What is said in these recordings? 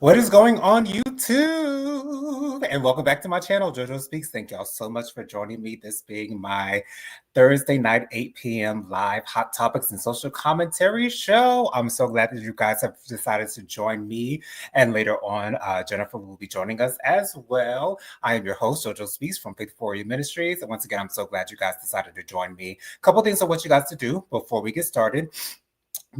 What is going on YouTube? And welcome back to my channel, JoJo Speaks. Thank y'all so much for joining me. This being my Thursday night, 8 p.m. live hot topics and social commentary show. I'm so glad that you guys have decided to join me. And later on, Jennifer will be joining us as well. I am your host, JoJo Speaks from Faith For You Ministries. And once again, I'm so glad you guys decided to join me. A couple things I want you guys to do before we get started.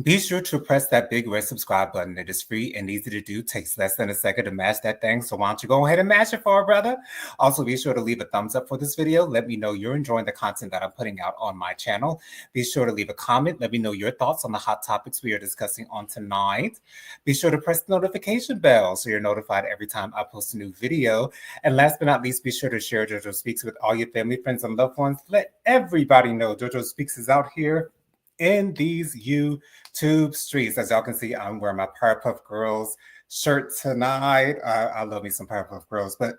Be sure to press that big red subscribe button. It is free and easy to do. Takes less than a second to mash that thing. So why don't you go ahead and mash it for a brother? Also, be sure to leave a thumbs up for this video. Let me know you're enjoying the content that I'm putting out on my channel. Be sure to leave a comment. Let me know your thoughts on the hot topics we are discussing on tonight. Be sure to press the notification bell so you're notified every time I post a new video. And last but not least, be sure to share JoJo Speaks with all your family, friends, and loved ones. Let everybody know JoJo Speaks is out here in these YouTube streets. As y'all can see, I'm wearing my Powerpuff Girls shirt tonight. I love me some Powerpuff Girls. But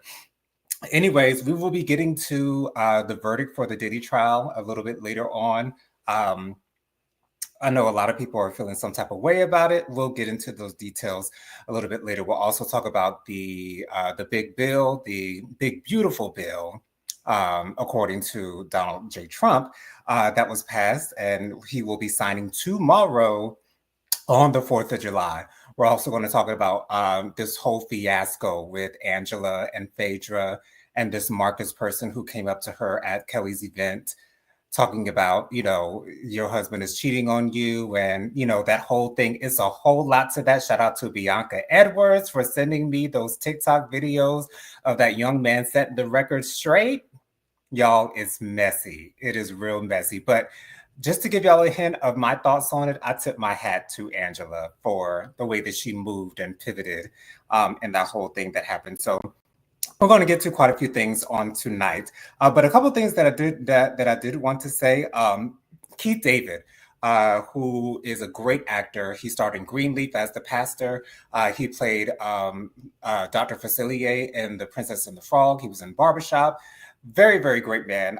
anyways, we will be getting to the verdict for the Diddy trial a little bit later on. I know a lot of people are feeling some type of way about it. We'll get into those details a little bit later. We'll also talk about the big bill, the big beautiful bill, according to Donald J. Trump, that was passed, and he will be signing tomorrow on the 4th of July. We're also going to talk about this whole fiasco with Angela and Phaedra and this Marcus person who came up to her at Kelly's event talking about, your husband is cheating on you, and, that whole thing. It's a whole lot to that. Shout out to Bianca Edwards for sending me those TikTok videos of that young man setting the record straight. Y'all, it's messy. It is real messy. But just to give y'all a hint of my thoughts on it, I tip my hat to Angela for the way that she moved and pivoted in that whole thing that happened. So we're going to get to quite a few things on tonight. But a couple of things that I did want to say. Keith David, who is a great actor. He starred in Greenleaf as the pastor. He played Dr. Facilier in The Princess and the Frog. He was in Barbershop. Very, very great man.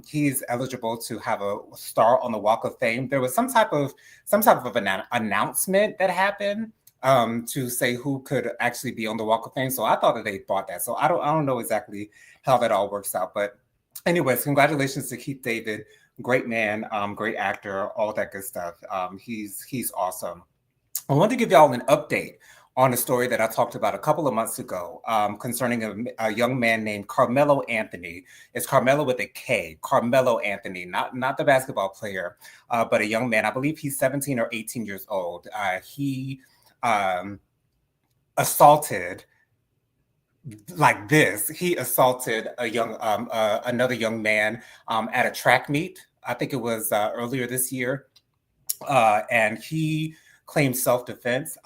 He's eligible to have a star on the Walk of Fame. There was some type of an announcement that happened to say who could actually be on the Walk of Fame. So I thought that they bought that. So I don't know exactly how that all works out. But anyways, congratulations to Keith David. Great man, great actor, all that good stuff. He's awesome. I want to give y'all an update on a story that I talked about a couple of months ago concerning a young man named Carmelo Anthony. It's Carmelo with a K, Carmelo Anthony, not the basketball player, but a young man. I believe he's 17 or 18 years old. He assaulted like this. He assaulted another young man at a track meet. I think it was earlier this year. And he claimed self-defense.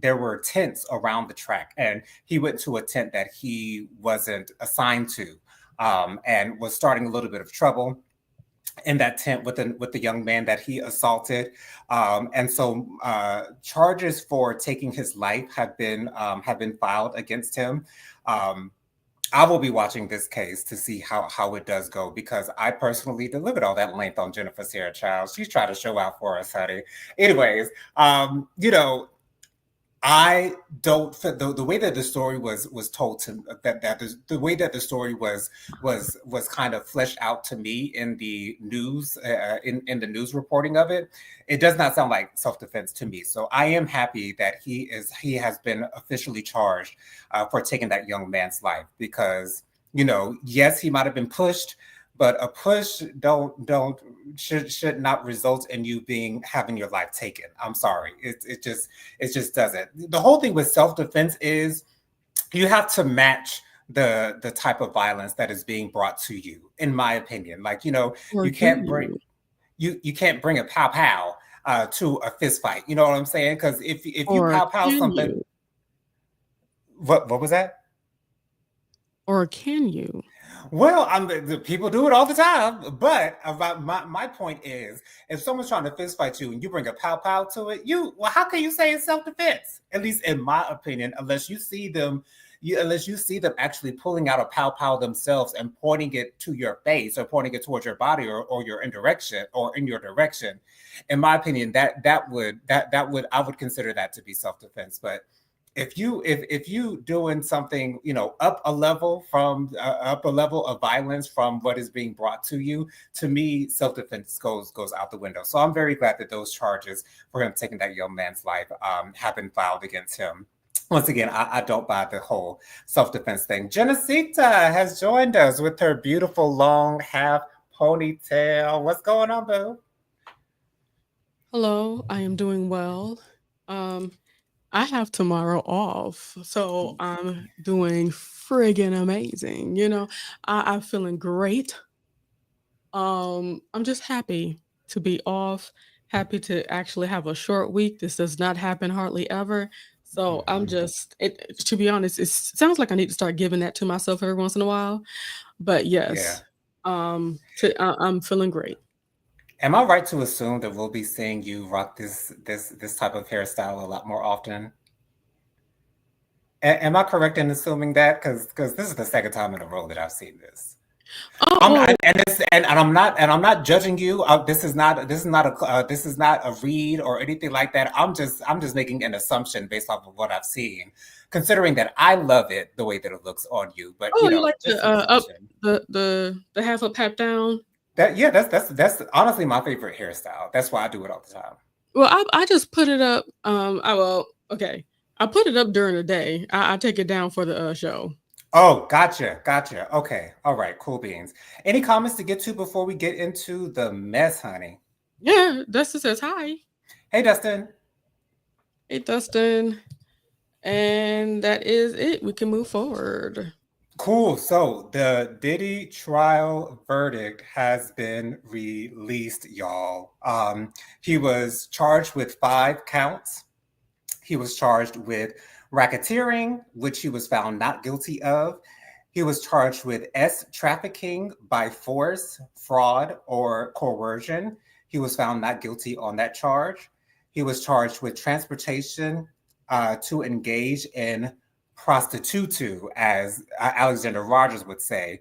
There were tents around the track, and he went to a tent that he wasn't assigned to, and was starting a little bit of trouble in that tent with the young man that he assaulted. And so charges for taking his life have been filed against him. I will be watching this case to see how it does go, because I personally delivered all that length on Jennifer Sarah Childs. She's trying to show out for us, honey. Anyways, I don't the way that the story was told to the way that the story was kind of fleshed out to me in the news in the news reporting of it. It does not sound like self-defense to me. So I am happy that he has been officially charged for taking that young man's life, because yes, he might have been pushed, but a push should not result in you having your life taken. I'm sorry. It just doesn't. The whole thing with self-defense is you have to match the type of violence that is being brought to you, in my opinion. Like, you can't bring a pow to a fist fight. You know what I'm saying? Because if you pow something, what was that? Or can you? Well, the people do it all the time, but about my point is, if someone's trying to fist fight you and you bring a pow to it, how can you say it's self-defense? At least in my opinion, unless you see them actually pulling out a pow themselves and pointing it to your face or pointing it towards your body or in your direction. In my opinion, I would consider that to be self-defense. But if you doing something, up a level of violence from what is being brought to you, to me, self-defense goes out the window. So I'm very glad that those charges for him taking that young man's life have been filed against him. Once again, I don't buy the whole self-defense thing. Genesita has joined us with her beautiful long half ponytail. What's going on, boo? Hello, I am doing well. Um, I have tomorrow off, so I'm doing friggin' amazing. I'm feeling great. I'm just happy to be off, happy to actually have a short week. This does not happen hardly ever. So I'm Mhm. just to be honest, it sounds like I need to start giving that to myself every once in a while. But Yeah. yes, I'm feeling great. Am I right to assume that we'll be seeing you rock this type of hairstyle a lot more often? Am I correct in assuming that? Because this is the second time in a row that I've seen this. Oh I'm well, and I'm not judging you. This is not a read or anything like that. I'm just making an assumption based off of what I've seen, considering that I love it the way that it looks on you. But oh, you like just the an up assumption. the half up, half down? That yeah, that's honestly my favorite hairstyle. That's why I do it all the time. Well, I just put it up. Okay. I put it up during the day. I take it down for the show. Oh, gotcha. Okay, all right, cool beans. Any comments to get to before we get into the mess, honey? Yeah, Dustin says hi. Hey, Dustin. Hey, Dustin. And that is it. We can move forward. Cool. So the Diddy trial verdict has been released, y'all. He was charged with 5 counts. He was charged with racketeering, which he was found not guilty of. He was charged with trafficking by force, fraud, or coercion. He was found not guilty on that charge. He was charged with transportation to engage in prostitutu, as Alexander Rogers would say,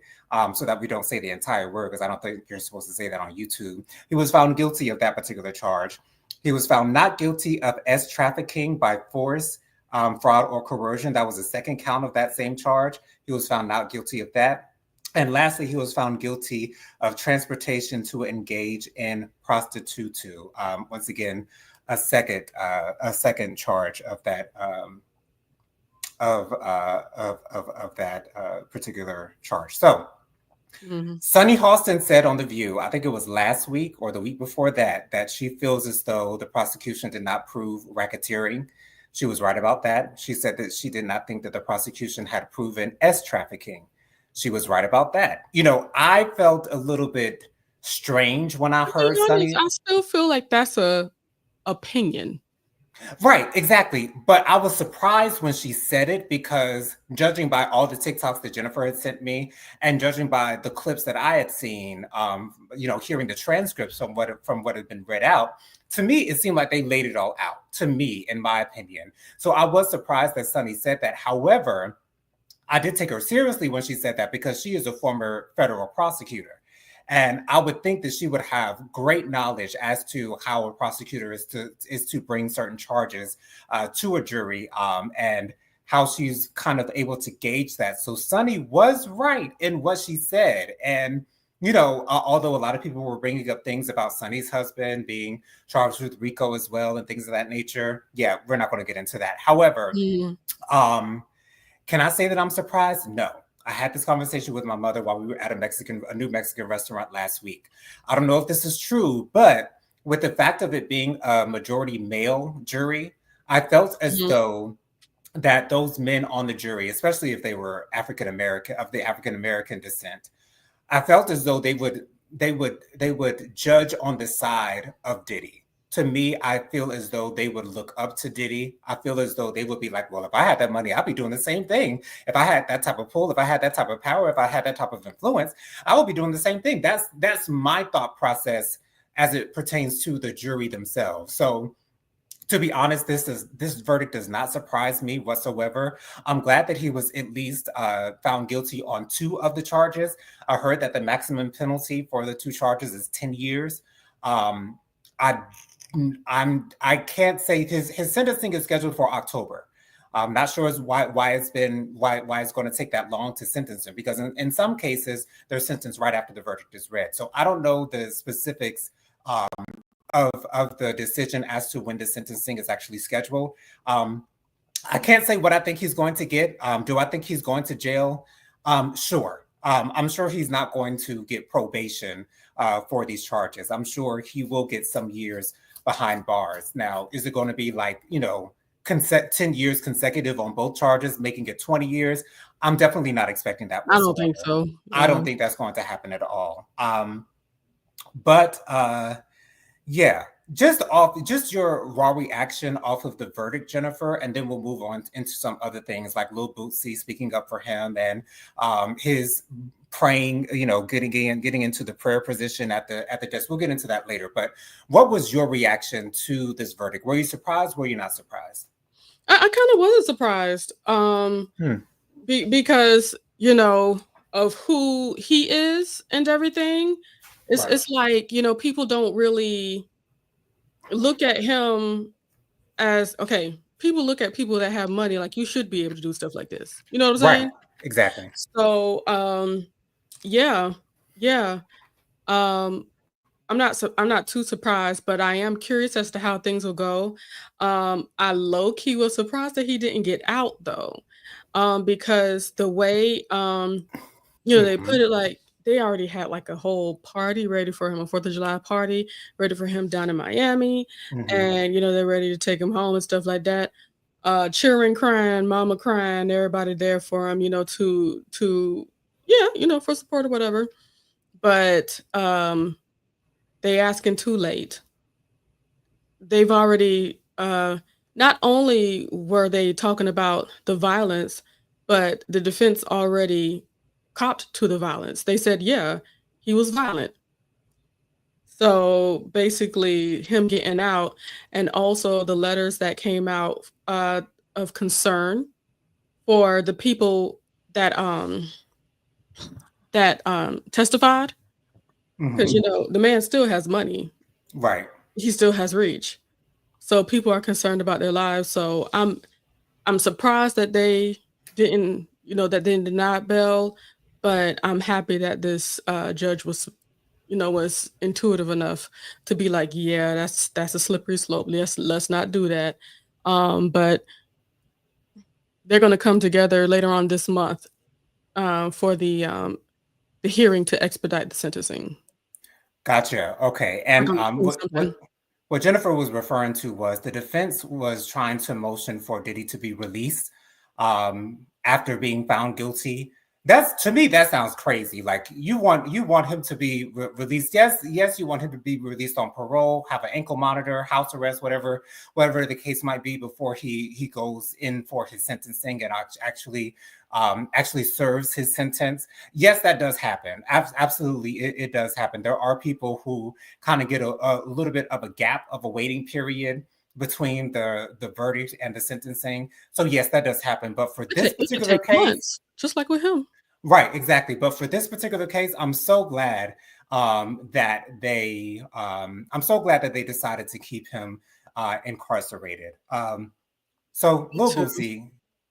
so that we don't say the entire word, because I don't think you're supposed to say that on YouTube. He was found guilty of that particular charge. He was found not guilty of trafficking by force, fraud, or coercion. That was the second count of that same charge. He was found not guilty of that. And lastly, he was found guilty of transportation to engage in prostitutu. Once again, a second charge of that of that particular charge. So Mhm. Sunny Halston said on The View, I think it was last week or the week before that, that she feels as though the prosecution did not prove racketeering. She was right about that. She said that she did not think that the prosecution had proven trafficking. She was right about that. I felt a little bit strange when I To be heard honest, Sunny. I still feel like that's a opinion. Right, exactly. But I was surprised when she said it, because judging by all the TikToks that Jennifer had sent me, and judging by the clips that I had seen, hearing the transcripts from what had been read out, to me it seemed like they laid it all out. To me, in my opinion, so I was surprised that Sunny said that. However, I did take her seriously when she said that, because she is a former federal prosecutor. And I would think that she would have great knowledge as to how a prosecutor is to bring certain charges to a jury, and how she's kind of able to gauge that. So Sunny was right in what she said. And although a lot of people were bringing up things about Sunny's husband being charged with RICO as well and things of that nature, yeah, we're not going to get into that. However, Mhm. um, can I say that I'm surprised? No. I had this conversation with my mother while we were at a new Mexican restaurant last week. I don't know if this is true, but with the fact of it being a majority male jury, I felt as Mhm. though that those men on the jury, especially if they were of the African American descent, I felt as though they would judge on the side of Diddy. To me, I feel as though they would look up to Diddy. I feel as though they would be like, well, if I had that money, I'd be doing the same thing. If I had that type of pull, if I had that type of power, if I had that type of influence, I would be doing the same thing. That's my thought process as it pertains to the jury themselves. So to be honest, this verdict does not surprise me whatsoever. I'm glad that he was at least found guilty on 2 of the charges. I heard that the maximum penalty for the 2 charges is 10 years. Um, I I can't say his sentencing is scheduled for October. I'm not sure why it's going to take that long to sentence him, because in some cases they're sentenced right after the verdict is read. So I don't know the specifics of the decision as to when the sentencing is actually scheduled. I can't say what I think he's going to get. Do I think he's going to jail? Sure. I'm sure he's not going to get probation for these charges. I'm sure he will get some years behind bars. Now, is it going to be like, 10 years consecutive on both charges, making it 20 years? I'm definitely not expecting that whatsoever. I don't think so. I don't think that's going to happen at all. But yeah, just your raw reaction off of the verdict, Jennifer, and then we'll move on into some other things like Lil Bootsy speaking up for him and his praying, getting into the prayer position at the desk. We'll get into that later. But what was your reaction to this verdict? Were you surprised? Were you not surprised? I kind of wasn't surprised. Because of who he is and everything. It's like, people don't really look at him as, okay, people look at people that have money like you should be able to do stuff like this. You know what I'm saying? Right. Exactly. So, yeah. I'm not too surprised, but I am curious as to how things will go. I low-key was surprised that he didn't get out though. Because the way they put it, like they already had like a whole party ready for him, a 4th of July party ready for him down in Miami. And they're ready to take him home and stuff like that. Cheering, crying, mama crying, everybody there for him, for support or whatever. But they asking too late. They've already not only were they talking about the violence, but the defense already copped to the violence. They said, yeah, he was violent. So basically him getting out, and also the letters that came out of concern for the people that testified, because the man still has money. Right. He still has reach. So people are concerned about their lives. So I'm surprised that they didn't deny bail, but I'm happy that this judge was intuitive enough to be like, yeah, that's a slippery slope. Let's not do that. But they're going to come together later on this month for the hearing to expedite the sentencing. Gotcha. Okay. And what Jennifer was referring to was the defense was trying to motion for Diddy to be released after being found guilty. To me, that sounds crazy. Like you want him to be released. Yes, you want him to be released on parole, have an ankle monitor, house arrest, whatever the case might be, before he goes in for his sentencing and actually serves his sentence. Yes, that does happen. Absolutely, it does happen. There are people who kind of get a little bit of a gap of a waiting period between the verdict and the sentencing. So yes, that does happen. But for this particular case, months, just like with him. Right, exactly. But for this particular case, I'm so glad that they decided to keep him incarcerated. So Lil Bootsy.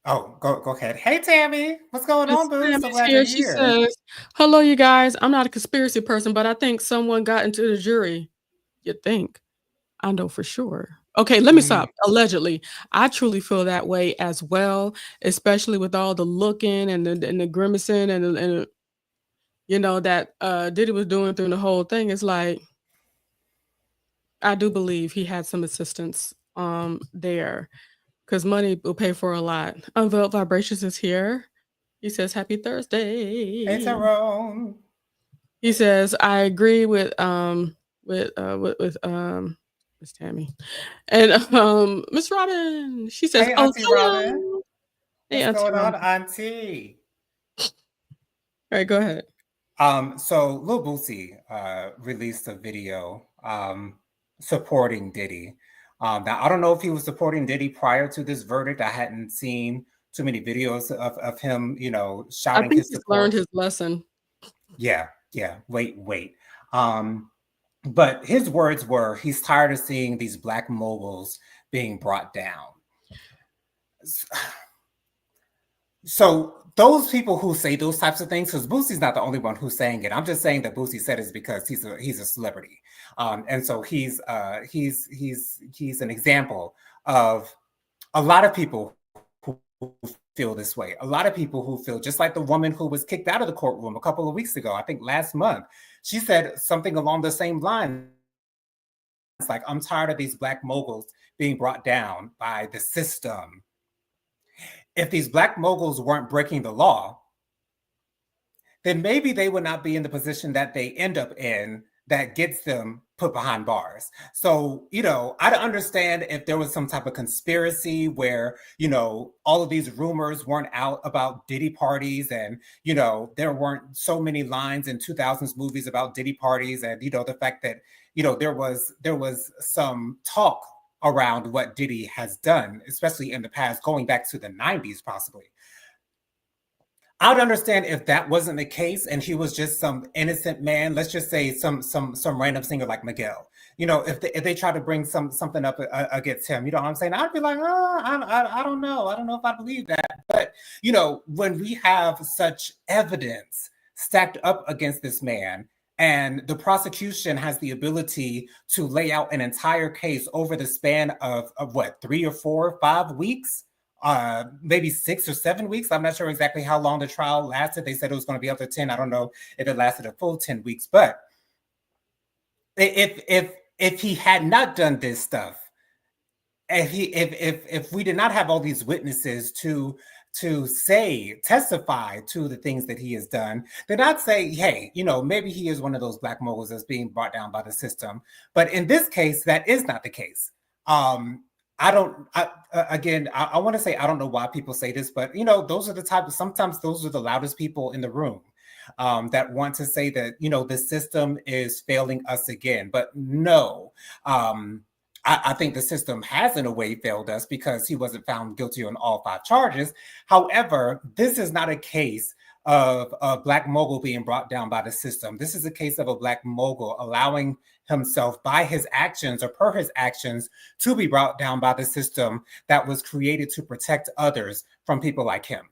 Oh, go ahead. Hey Tammy, what's going on, Boo? So glad you're here. She says, "Hello, you guys. I'm not a conspiracy person, but I think someone got into the jury." You think? I know for sure. Okay, let me stop. Allegedly, I truly feel that way as well, especially with all the looking and the grimacing and that Diddy was doing through the whole thing. It's like, I do believe he had some assistance there, because money will pay for a lot. Unveiled Vibrations is here. He says, "Happy Thursday." Hey Tyrone. He says, "I agree with Miss Tammy and Miss Robin." She says, "Hey, "Oh, Auntie Robin. Hey, what's Auntie going on, Robin. Auntie?" All right, go ahead. So Lil Bootsy released a video supporting Diddy. Now I don't know if he was supporting Diddy prior to this verdict. I hadn't seen too many videos of him, shouting his support. Learned his lesson. Yeah. Wait. But his words were, he's tired of seeing these Black moguls being brought down. So those people who say those types of things, because Boosie's not the only one who's saying it. I'm just saying that Boosie said it because he's a celebrity, and so he's an example of a lot of people who feel this way. A lot of people who feel just like the woman who was kicked out of the courtroom a couple of weeks ago. I think last month she said something along the same lines, like, "I'm tired of these black moguls being brought down by the system." If these black moguls weren't breaking the law, then maybe they would not be in the position that they end up in that gets them put behind bars. So, I don't understand if there was some type of conspiracy where, all of these rumors weren't out about Diddy parties and, there weren't so many lines in 2000s movies about Diddy parties and, the fact that, there was some talk around what Diddy has done, especially in the past, going back to the 90s, possibly. I would understand if that wasn't the case and he was just some innocent man. Let's just say some random singer like Miguel. If they try to bring something up against him, you know what I'm saying? I'd be like, oh, I don't know. I don't know if I believe that. But when we have such evidence stacked up against this man, and the prosecution has the ability to lay out an entire case over the span of what, 3 or 4 or 5 weeks, maybe 6 or 7 weeks. I'm not sure exactly how long the trial lasted. They said it was going to be up to 10. I don't know if it lasted a full 10 weeks. But if he had not done this stuff, if we did not have all these witnesses to testify to the things that he has done, then I'd say, hey, maybe he is one of those black moguls that's being brought down by the system. But in this case, that is not the case. I want to say, I don't know why people say this, but sometimes those are the loudest people in the room, that want to say that, the system is failing us again. But no, I think the system has in a way failed us because he wasn't found guilty on all 5 charges. However, this is not a case of a black mogul being brought down by the system. This is a case of a black mogul allowing himself by his actions or per his actions to be brought down by the system that was created to protect others from people like him.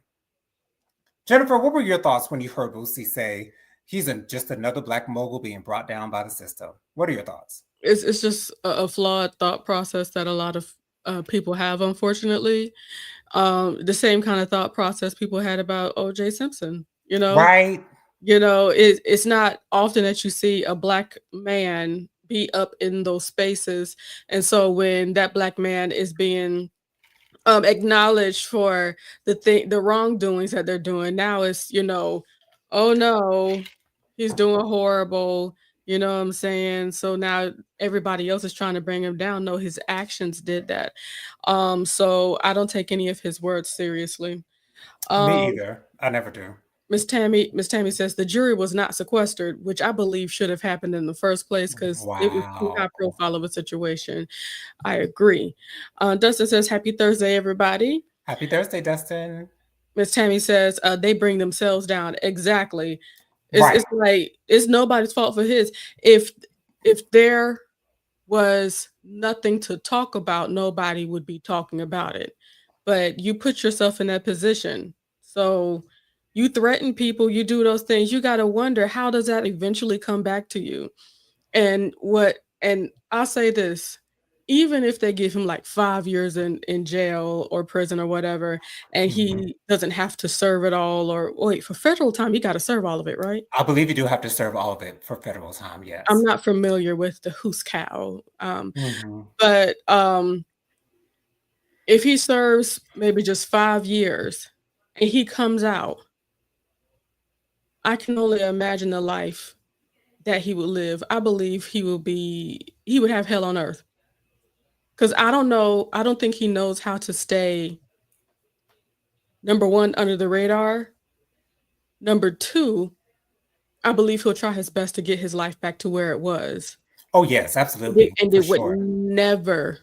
Jennifer, what were your thoughts when you heard Boosie say he's just another black mogul being brought down by the system? What are your thoughts? It's just a flawed thought process that a lot of people have, unfortunately. The same kind of thought process people had about O.J. Simpson. Right. It's not often that you see a black man be up in those spaces, and so when that black man is being acknowledged for the wrongdoings that they're doing, now it's, oh no, he's doing horrible. You know what I'm saying? So now everybody else is trying to bring him down. No, his actions did that. So I don't take any of his words seriously. Me Um, either. I never do. Miss Tammy says the jury was not sequestered, which I believe should have happened in the first place because it was too high Wow. profile of a situation. I agree. Dustin says, "Happy Thursday, everybody." Happy Thursday, Dustin. Miss Tammy says, "They bring themselves down." Exactly. It's Right. like it's nobody's fault for his. If there was nothing to talk about, nobody would be talking about it. But you put yourself in that position. So you threaten people, you do those things. You got to wonder, how does that eventually come back to you? And I'll say this, even if they give him like 5 years in jail or prison or whatever, and Mhm. he doesn't have to serve it all, or wait, for federal time, you got to serve all of it, right? I believe you do have to serve all of it for federal time, I'm yes. not familiar with the who's cow. Mhm. But if he serves maybe just 5 years and he comes out, I can only imagine the life that he would live. I believe he would have hell on earth. Because I don't think he knows how to stay, number one, under the radar. Number two, I believe he'll try his best to get his life back to where it was. Oh, yes, absolutely, And for it would sure. never,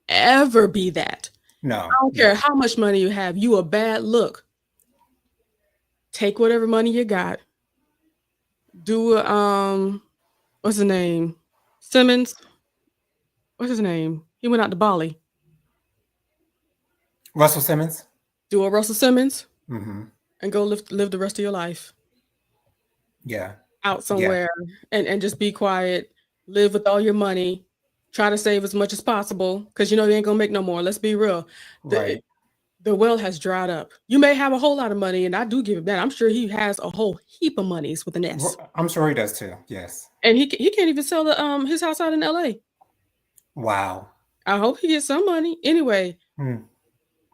ever be that. No, I don't care no. how much money you have, you a bad look. Take whatever money you got. Do what's his name? Simmons? What's his name? He went out to Bali. Russell Simmons. Do a Russell Simmons Mm-hmm. and go live the rest of your life Yeah. out Yeah. somewhere and just be quiet, live with all your money, try to save as much as possible because you know you ain't gonna make no more. Let's be real. The Right. the well has dried up. You may have a whole lot of money, and I do give him that. I'm sure he has a whole heap of monies with an S. I'm sure he does too. Yes. And he can't even sell the his house out in LA. Wow. I hope he gets some money. Anyway, Mm.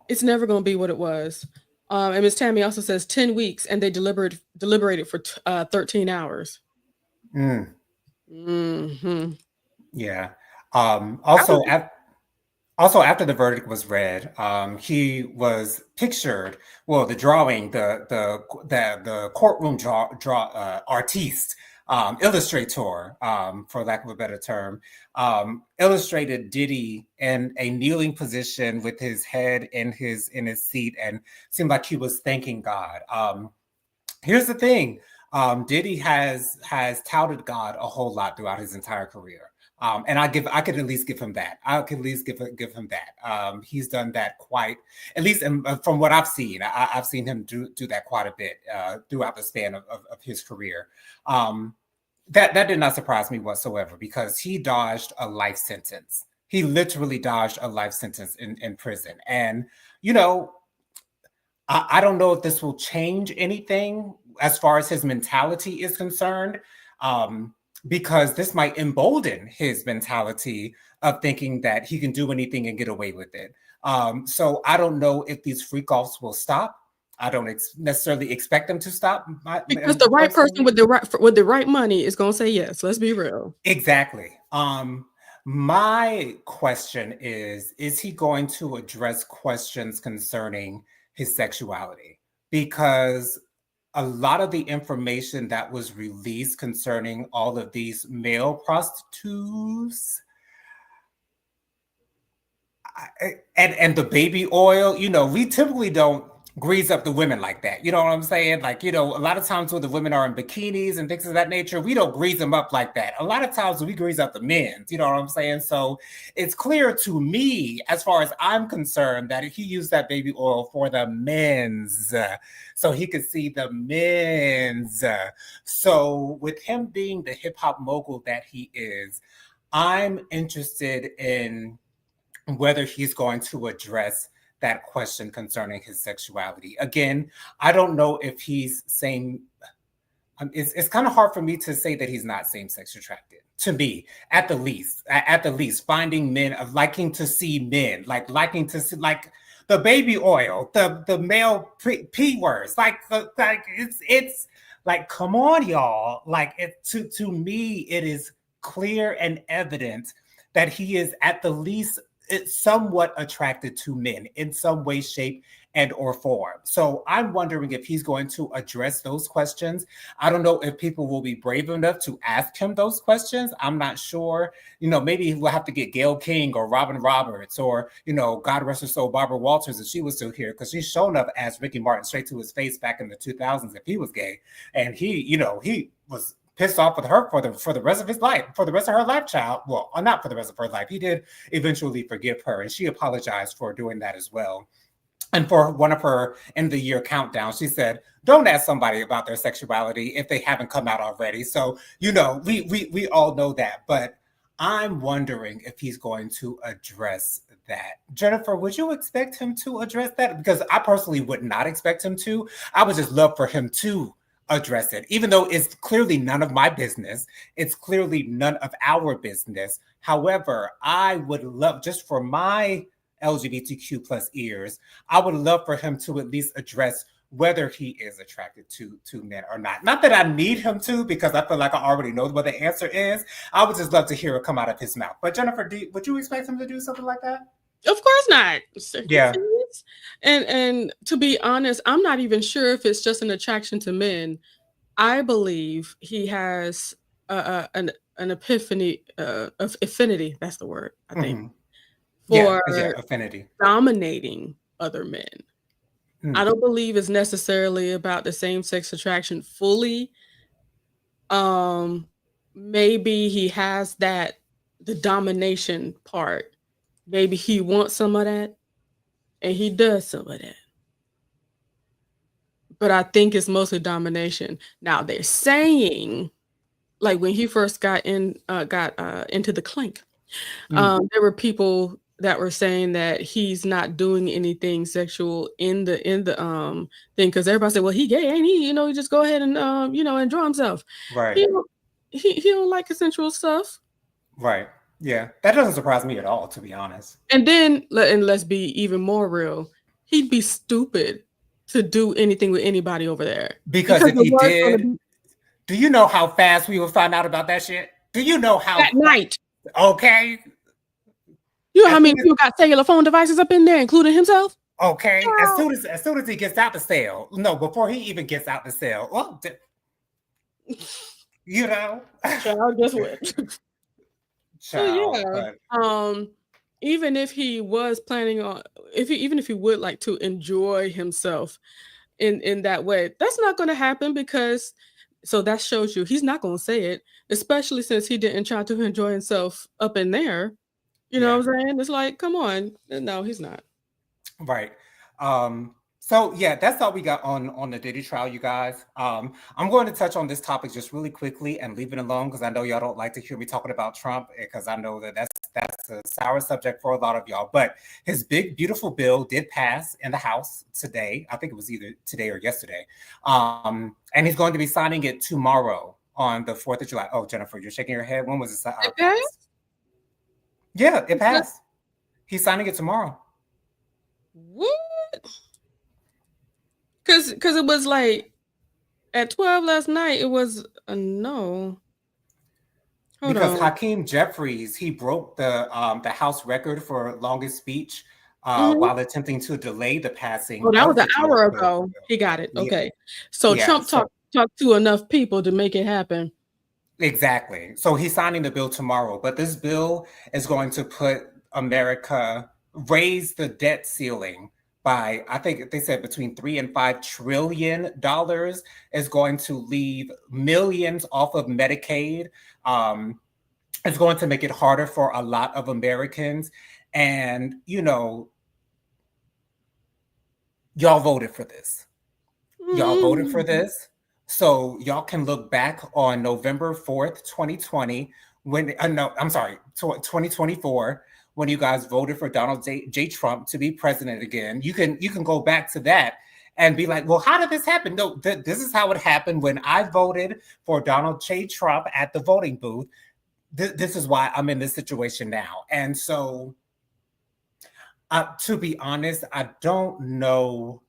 it's never gonna be what it was. And Miss Tammy also says 10 weeks and they deliberated for 13 hours. Mm. Hmm. Yeah. I Also, believe also, after the verdict was read, he was pictured. Well, the drawing, the courtroom artiste, illustrator, for lack of a better term, illustrated Diddy in a kneeling position with his head in his seat, and seemed like he was thanking God. Here's the thing. Diddy has touted God a whole lot throughout his entire career. And I could at least give him that. I could at least give him that. He's done that quite, at least from what I've seen. I've seen him do that quite a bit throughout the span of his career. That did not surprise me whatsoever because he dodged a life sentence. He literally dodged a life sentence in prison. And you know, I don't know if this will change anything as far as his mentality is concerned, um, because this might embolden his mentality of thinking that he can do anything and get away with it. So I don't know if these freak offs will stop. I don't necessarily expect them to stop. because the right person Personally, with the right money is gonna say yes. Let's be real. exactly. My question is he going to address questions concerning his sexuality? Because a lot of the information that was released concerning all of these male prostitutes and the baby oil, we typically don't grease up the women like that. You know what I'm saying? Like, a lot of times when the women are in bikinis and things of that nature, we don't grease them up like that. A lot of times we grease up the men, you know what I'm saying? So it's clear to me, as far as I'm concerned, that he used that baby oil for the men's, so he could see the men's. So with him being the hip hop mogul that he is, I'm interested in whether he's going to address that question concerning his sexuality. Again, I don't know if he's same. It's kind of hard for me to say that he's not same-sex attracted. To me, at the least, finding men of liking to see men, like liking to see, like the baby oil, the male p words, like it's like, come on, y'all. Like to me, it is clear and evident that he is at the least somewhat attracted to men in some way, shape, and or form. So I'm wondering if he's going to address those questions. I don't know if people will be brave enough to ask him those questions. I'm not sure. Maybe we'll have to get Gayle King or Robin Roberts or, God rest her soul, Barbara Walters, if she was still here, because she's shown up as Ricky Martin straight to his face back in the 2000s if he was gay. And he was pissed off with her for the rest of his life, for the rest of her life, child. Well, not for the rest of her life. He did eventually forgive her, and she apologized for doing that as well. And for one of her end of the year countdowns, she said, "Don't ask somebody about their sexuality if they haven't come out already." So, we all know that. But I'm wondering if he's going to address that. Jennifer, would you expect him to address that? Because I personally would not expect him to. I would just love for him to address it, even though it's clearly none of my business. It's clearly none of our business. However, I would love, just for my LGBTQ plus ears, I would love for him to at least address whether he is attracted to men or not. Not that I need him to, because I feel like I already know what the answer is. I would just love to hear it come out of his mouth. But Jennifer, would you expect him to do something like that? Of course not. Yeah. And to be honest, I'm not even sure if it's just an attraction to men. I believe he has an epiphany of affinity. That's the word, I think, Mm-hmm. Yeah. for Yeah. Affinity. dominating other men. I Mm. don't believe it's necessarily about the same sex attraction fully. Um, Maybe he has the domination part. Maybe he wants some of that. and he does some of that. But I think it's mostly domination. Now they're saying, like when he first got into the clink, there were people that were saying that he's not doing anything sexual in the thing because everybody said, "Well, he gay, ain't he? You know, he just go ahead and enjoy himself." Right. He don't, he don't like consensual stuff. Right. Yeah. That doesn't surprise me at all, to be honest. And then, let's be even more real, he'd be stupid to do anything with anybody over there Because because if the he word's going to did, be do you know how fast we would find out about that shit? Do you know how that night. okay? You know how As many soon as people got cellular phone devices up in there, including himself? okay, Child, as soon as he gets out the cell. No, before he even gets out the cell. Well, you know. child, guess what? So Child, yeah, but even if he was planning on, even if he would like to enjoy himself in that way, that's not going to happen because. So that shows you he's not going to say it, especially since he didn't try to enjoy himself up in there. You know yeah. what I'm saying? It's like, come on, no, he's not. Right. So yeah, that's all we got on the Diddy trial, you guys. I'm going to touch on this topic just really quickly and leave it alone because I know y'all don't like to hear me talking about Trump because I know that that's a sour subject for a lot of y'all. But his big beautiful bill did pass in the House today. I think it was either today or yesterday. And he's going to be signing it tomorrow on the 4th of July. Oh, Jennifer, you're shaking your head. When was it It passed? Yeah, it passed. He's signing it tomorrow. What? Because it was like at 12 last night. It was a no. Hold Because on. Hakeem Jeffries, he broke the House record for longest speech Mhm. while attempting to delay the passing Oh, that was of an the hour bill. ago. He got it. Yeah, Okay. So yeah. Trump talked to enough people to make it happen. Exactly. So he's signing the bill tomorrow, but this bill is going to put America raise the debt ceiling by I think they said between $3 and $5 trillion is going to leave millions off of Medicaid. It's going to make it harder for a lot of Americans. And, y'all voted for this. Y'all voted for Mhm. this. So y'all can look back on November 4th, 2020, when, no, I'm sorry, 2024, when you guys voted for Donald J. Trump to be president again. You can go back to that and be like, well, how did this happen? No, this is how it happened when I voted for Donald J. Trump at the voting booth. This is why I'm in this situation now. And so, to be honest, I don't know.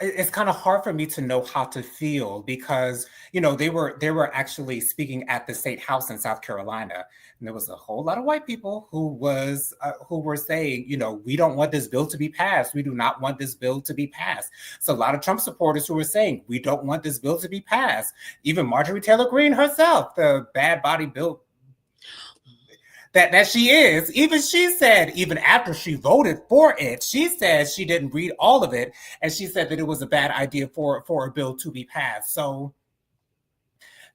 It's kind of hard for me to know how to feel because they were actually speaking at the state house in South Carolina, and there was a whole lot of white people who were saying, we don't want this bill to be passed. We do not want this bill to be passed. So a lot of Trump supporters who were saying we don't want this bill to be passed. Even Marjorie Taylor Greene herself, the bad body bill that she is. Even she said, even after she voted for it, she said she didn't read all of it, and she said that it was a bad idea for a bill to be passed. So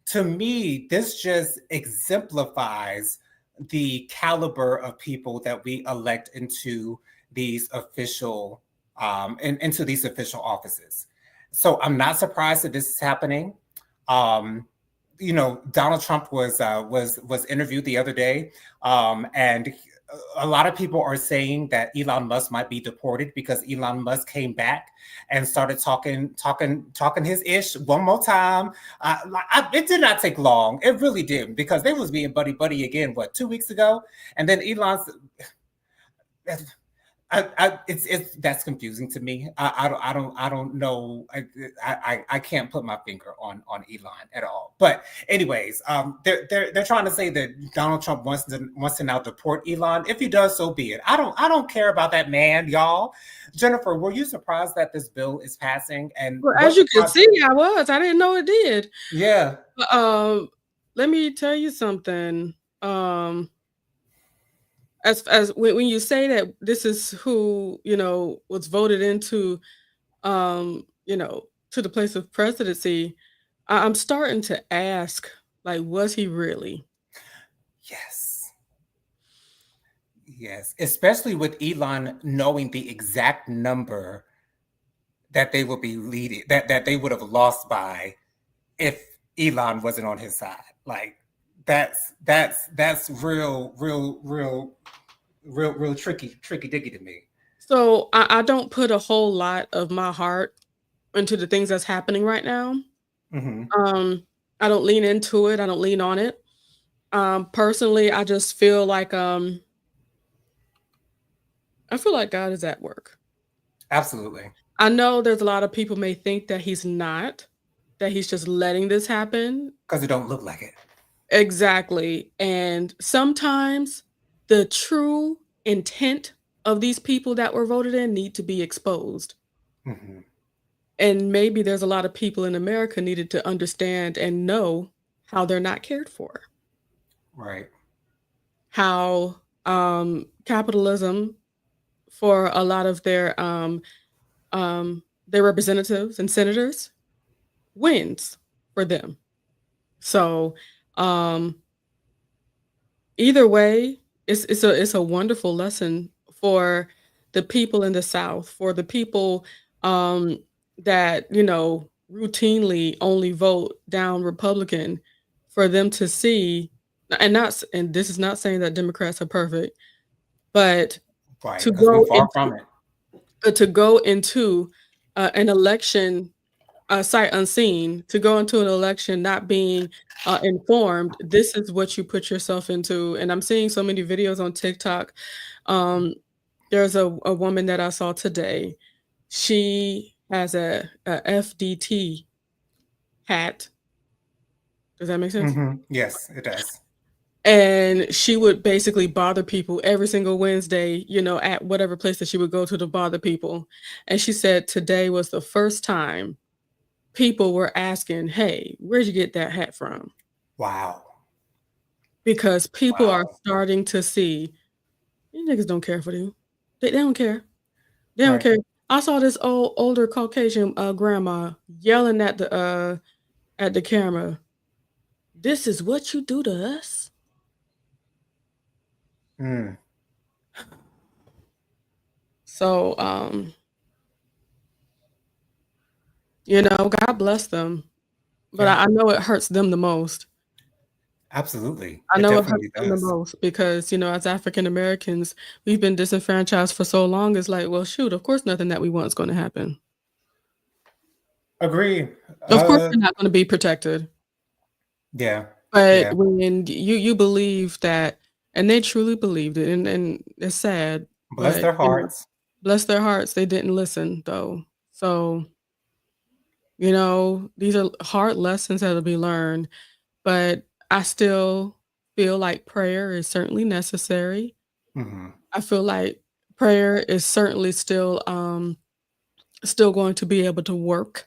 to me, this just exemplifies the caliber of people that we elect into these official into these official offices. So I'm not surprised that this is happening. Um, Donald Trump was interviewed the other day, and a lot of people are saying that Elon Musk might be deported because Elon Musk came back and started talking his ish one more time. It did not take long. It really didn't because they was being buddy buddy again. What 2 weeks ago, and then Elon's. It's that's confusing to me. I don't know. I can't put my finger on Elon at all. But anyways, they're trying to say that Donald Trump wants to now deport Elon. If he does, so be it. I don't care about that man, y'all. Jennifer, were you surprised that this bill is passing? And Well, what as you can surprised see, you? I was. I didn't know it did. Yeah. Let me tell you something. Um, as when you say that this is who was voted into, to the place of presidency, I'm starting to ask, like, was he really? Yes. Yes, especially with Elon knowing the exact number that they would be leading, that they would have lost by if Elon wasn't on his side. Like that's real tricky dicky to me. So I don't put a whole lot of my heart into the things that's happening right now. Mm-hmm. I don't lean into it. I don't lean on it. Personally, I just feel like I feel like God is at work. Absolutely. I know there's a lot of people may think that he's not, that he's just letting this happen. Because it don't look like it. Exactly. And sometimes the true intent of these people that were voted in need to be exposed. Mm-hmm. And maybe there's a lot of people in America needed to understand and know how they're not cared for. Right. How capitalism for a lot of their representatives and senators wins for them. So um either way, it's a wonderful lesson for the people in the South, for the people that, routinely only vote down Republican, for them to see, and this is not saying that Democrats are perfect, but Right. to Because we're go far into from it. an election sight unseen, to go into an election not being informed. This is what you put yourself into. And I'm seeing so many videos on TikTok. Um, there's a woman that I saw today. She has a FDT hat. Does that make sense? Mm-hmm. Yes, it does. And she would basically bother people every single Wednesday, at whatever place that she would go to bother people. And she said today was the first time people were asking, "Hey, where'd you get that hat from?" Wow. Because people are Wow. starting to see, "These niggas don't care for you. They don't care. They don't Right. care." I saw this older Caucasian, grandma yelling at the camera, "This is what you do to us?" Mm. So, God bless them, but Yeah. I know it hurts them the most. Absolutely. I It know it hurts definitely them the does. most because, as African Americans, we've been disenfranchised for so long. It's like, well, shoot, of course nothing that we want is gonna happen. Agree. Of course, they're not gonna be protected. Yeah. But Yeah. when you believe that, and they truly believed it, and it's sad, Bless but, their hearts. bless their hearts, they didn't listen, though. So, these are hard lessons that will be learned, but I still feel like prayer is certainly necessary. Mm-hmm. I feel like prayer is certainly still going to be able to work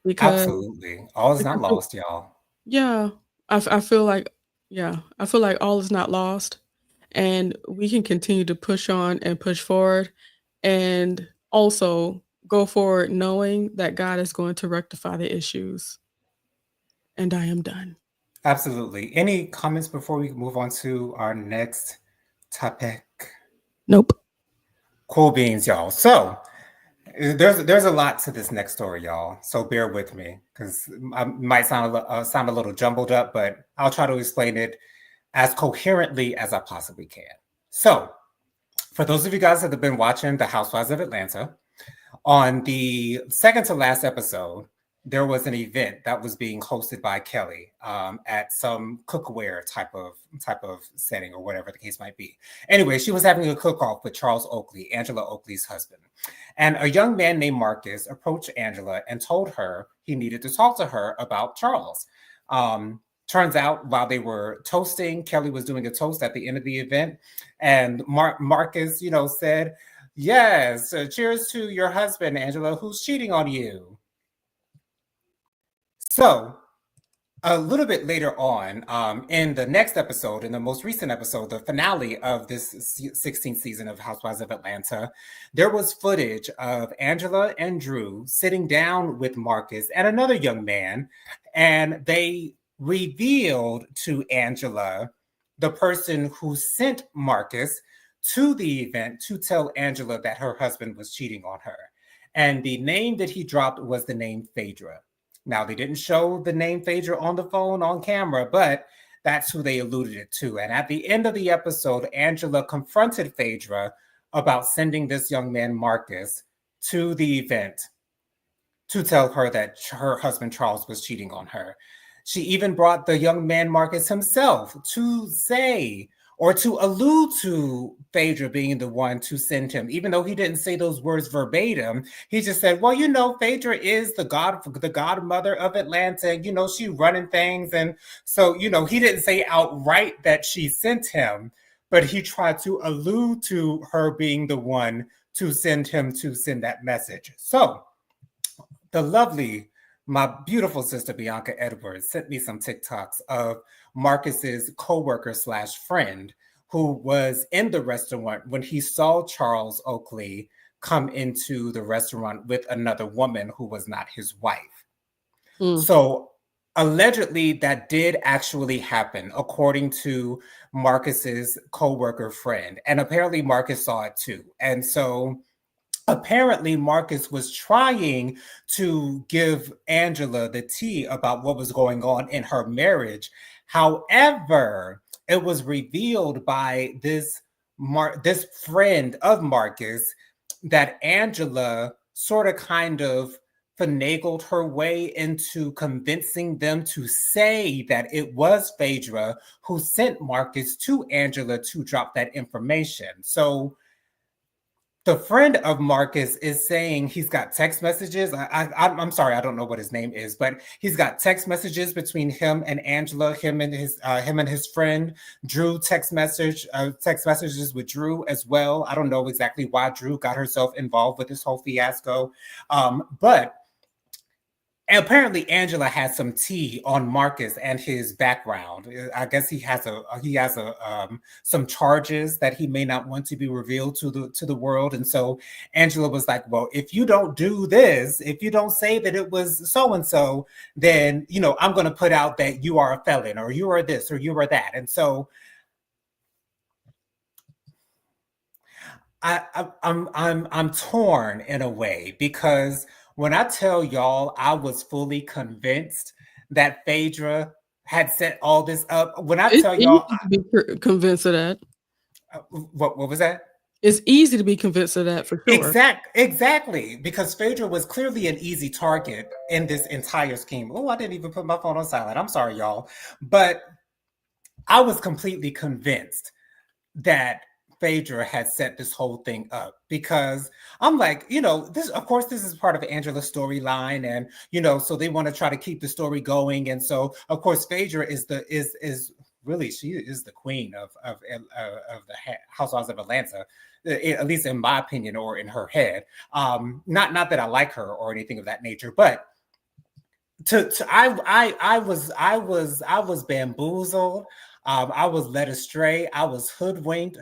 because Absolutely. All is not because the lost, y'all. yeah, I feel like yeah, I feel like all is not lost, and we can continue to push on and push forward, and also go forward knowing that God is going to rectify the issues. And I am done. Absolutely. Any comments before we move on to our next topic? Nope. Cool beans, y'all. So there's a lot to this next story, y'all. So bear with me because I might sound a little jumbled up, but I'll try to explain it as coherently as I possibly can. So, for those of you guys that have been watching The Housewives of Atlanta, on the second to last episode, there was an event that was being hosted by Kelly at some cookware type of setting or whatever the case might be. Anyway, she was having a cook-off with Charles Oakley, Angela Oakley's husband. And a young man named Marcus approached Angela and told her he needed to talk to her about Charles. Turns out while they were toasting, Kelly was doing a toast at the end of the event. And Marcus, said, "Yes, cheers to your husband, Angela, who's cheating on you." So, a little bit later on, in the next episode, in the most recent episode, the finale of this 16th season of Housewives of Atlanta, there was footage of Angela and Drew sitting down with Marcus and another young man, and they revealed to Angela the person who sent Marcus to the event to tell Angela that her husband was cheating on her. And the name that he dropped was the name Phaedra. Now, they didn't show the name Phaedra on the phone on camera, but that's who they alluded it to. And at the end of the episode, Angela confronted Phaedra about sending this young man, Marcus, to the event to tell her that her husband, Charles, was cheating on her. She even brought the young man, Marcus himself, to say or to allude to Phaedra being the one to send him, even though he didn't say those words verbatim. He just said, well, you know, Phaedra is the godmother of Atlanta. You know, she running things. And so, you know, he didn't say outright that she sent him, but he tried to allude to her being the one to send that message. So the lovely, my beautiful sister Bianca Edwards sent me some TikToks of Marcus's co-worker slash friend who was in the restaurant when he saw Charles Oakley come into the restaurant with another woman who was not his wife. So allegedly that did actually happen, according to Marcus's co-worker friend. And apparently Marcus saw it too. And so apparently Marcus was trying to give Angela the tea about what was going on in her marriage. However, it was revealed by this friend of Marcus that Angela sort of kind of finagled her way into convincing them to say that it was Phaedra who sent Marcus to Angela to drop that information. So the friend of Marcus is saying he's got text messages. I'm sorry, I don't know what his name is, but he's got text messages between him and Angela, him and his friend Drew. Text messages with Drew as well. I don't know exactly why Drew got herself involved with this whole fiasco, but apparently Angela has some tea on Marcus and his background. I guess he has some charges that he may not want to be revealed to the world. And so Angela was like, well, if you don't do this, if you don't say that it was so and so, then you know I'm going to put out that you are a felon or you are this or you are that. And so I'm torn in a way, because when I tell y'all I was fully convinced that Phaedra had set all this up, when I tell y'all, to be convinced of that. What was that? It's easy to be convinced of that for sure. Exactly, because Phaedra was clearly an easy target in this entire scheme. Oh, I didn't even put my phone on silent. I'm sorry, y'all. But I was completely convinced that Phaedra had set this whole thing up, because I'm like, you know, this, of course, this is part of Angela's storyline, and you know, so they want to try to keep the story going, and so of course, Phaedra is really, she is the queen of the Housewives of Atlanta, at least in my opinion, or in her head. Not that I like her or anything of that nature, but I was bamboozled. I was led astray. I was hoodwinked.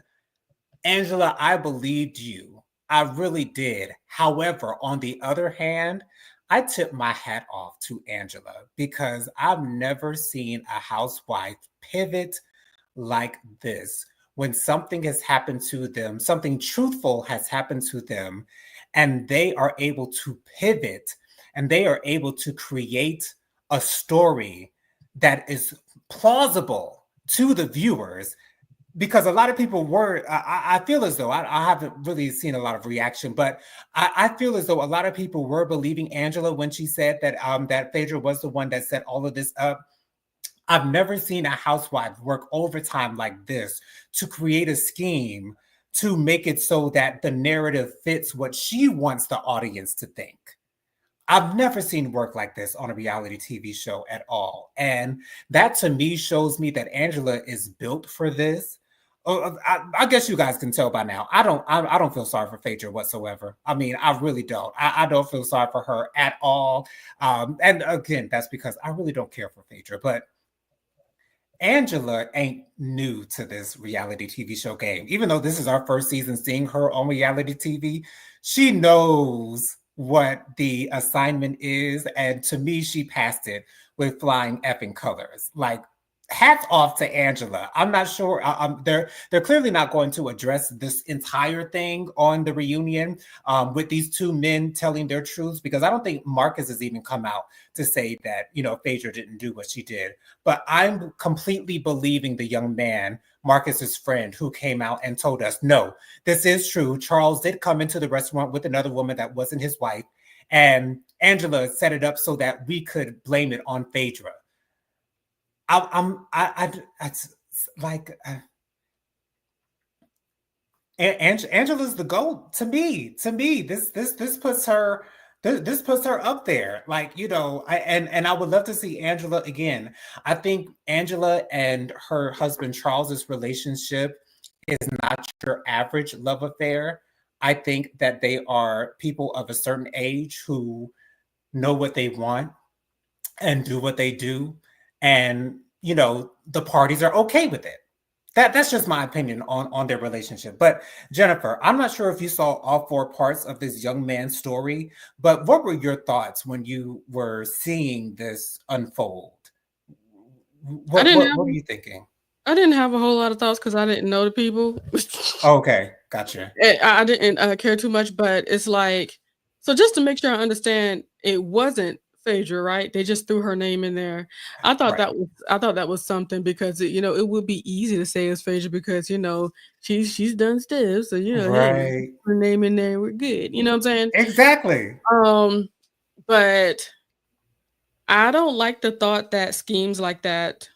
Angela, I believed you. I really did. However, on the other hand, I tip my hat off to Angela, because I've never seen a housewife pivot like this. When something has happened to them, something truthful has happened to them, and they are able to pivot and they are able to create a story that is plausible to the viewers. Because a lot of people were, I feel as though, I haven't really seen a lot of reaction, but I feel as though a lot of people were believing Angela when she said that that Phaedra was the one that set all of this up. I've never seen a housewife work overtime like this to create a scheme to make it so that the narrative fits what she wants the audience to think. I've never seen work like this on a reality TV show at all. And that to me shows me that Angela is built for this. I guess you guys can tell by now. I don't feel sorry for Phaedra whatsoever. I mean, I really don't. I don't feel sorry for her at all. And again, that's because I really don't care for Phaedra. But Angela ain't new to this reality TV show game. Even though this is our first season seeing her on reality TV, she knows what the assignment is. And to me, she passed it with flying effing colors. Like, hats off to Angela. I'm not sure. They're clearly not going to address this entire thing on the reunion with these two men telling their truths, because I don't think Marcus has even come out to say that, you know, Phaedra didn't do what she did. But I'm completely believing the young man, Marcus's friend, who came out and told us, no, this is true. Charles did come into the restaurant with another woman that wasn't his wife, and Angela set it up so that we could blame it on Phaedra. It's like Angela's the GOAT to me. This puts her this puts her up there. Like, you know, and I would love to see Angela again. I think Angela and her husband Charles's relationship is not your average love affair. I think that they are people of a certain age who know what they want and do what they do, and you know the parties are okay with it. That's just my opinion on their relationship. But Jennifer, I'm not sure if you saw all four parts of this young man's story, but what were your thoughts when you were seeing this unfold? I didn't have What are you thinking? I didn't have a whole lot of thoughts because I didn't know the people. Okay, gotcha. I didn't care too much, but it's like, so just to make sure I understand, it wasn't Phaedra, right? They just threw her name in there. Right, I thought that was something because it would be easy to say it's Phaedra because she's done stiff, so hey, right, her name in there, we're good. You know what I'm saying? exactly. Um, but I don't like the thought that schemes like that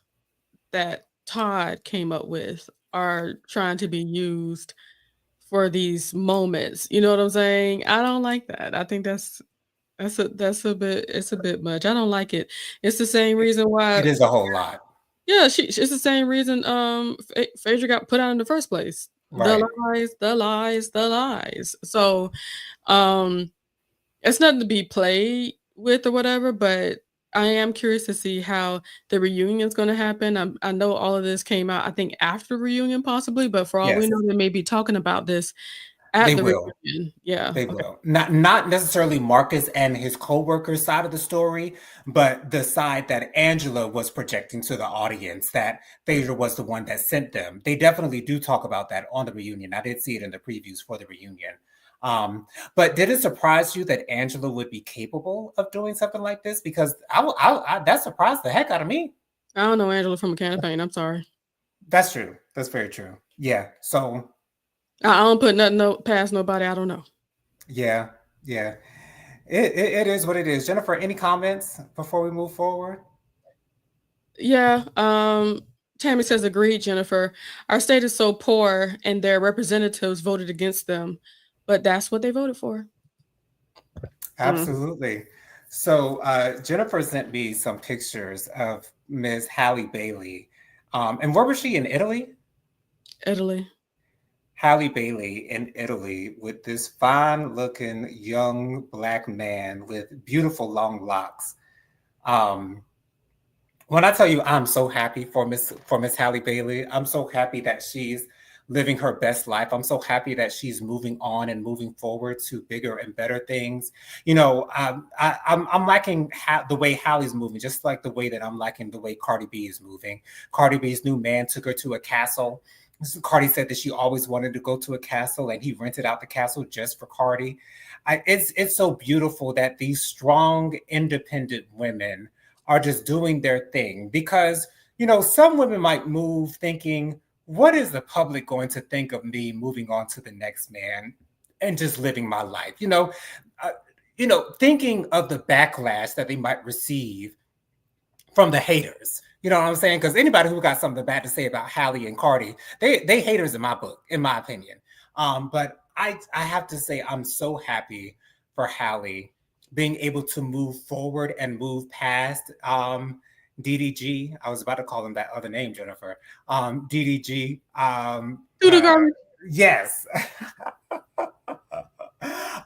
Todd came up with are trying to be used for these moments. You know what I'm saying? I don't like that. I think that's a bit it's a bit much. I don't like it. It's the same It, reason it why is a whole lot. yeah, it's the same reason Phaedra got put out in the first place. The Right. lies, the lies, the lies. So um it's nothing to be played with or whatever, but I am curious to see how the reunion is gonna happen. I know all of this came out, I think, after reunion possibly, but for all we Yes, know, they may be talking about this they at the will. reunion. Yeah, They okay. will. Not necessarily Marcus and his co-workers side of the story, but the side that Angela was projecting to the audience, that Phaedra was the one that sent them. They definitely do talk about that on the reunion. I did see it in the previews for the reunion. But did it surprise you that Angela would be capable of doing something like this? Because that surprised the heck out of me. I don't know Angela from a can of paint, I'm sorry. That's true. That's very true. Yeah. So I don't put nothing past nobody I don't know. yeah, yeah. It is what it is. Jennifer, any comments before we move forward? Yeah, Tammy says, "Agreed, Jennifer. Our state is so poor and their representatives voted against them, but that's what they voted for." Mm, Absolutely. So Jennifer sent me some pictures of Ms. Halle Bailey. And where was she, in Italy? Italy. Halle Bailey in Italy with this fine looking young black man with beautiful long locks. Um, when I tell you I'm so happy for Miss Halle Bailey, I'm so happy that she's living her best life. I'm so happy that she's moving on and moving forward to bigger and better things. You know, I'm liking the way Halle's moving, just like the way that I'm liking the way Cardi B is moving. Cardi B's new man took her to a castle. Cardi said that she always wanted to go to a castle, and he rented out the castle just for Cardi. It's so beautiful that these strong, independent women are just doing their thing, because you know some women might move thinking, what is the public going to think of me moving on to the next man and just living my life, uh, thinking of the backlash that they might receive from the haters. You know what I'm saying? Because anybody who got something bad to say about Halle and Cardi, they haters in my book, in my opinion. But I have to say I'm so happy for Halle being able to move forward and move past DDG. I was about to call him that other name, Jennifer. DDG. Tudo garbage. Yes.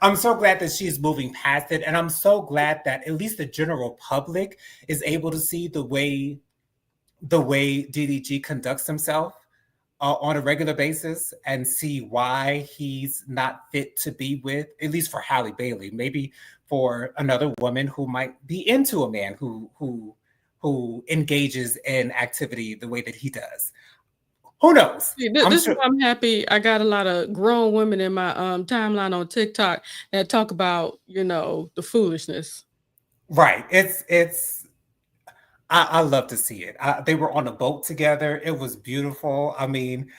I'm so glad that she's moving past it. And I'm so glad that at least the general public is able to see the way DDG conducts himself on a regular basis, and see why he's not fit to be with, at least for Halle Bailey. Maybe for another woman who might be into a man who who engages in activity the way that he does. Who knows? See, I'm this is sure. why I'm happy I got a lot of grown women in my, timeline on TikTok that talk about, the foolishness. Right. I love to see it. They were on a boat together. It was beautiful. I mean,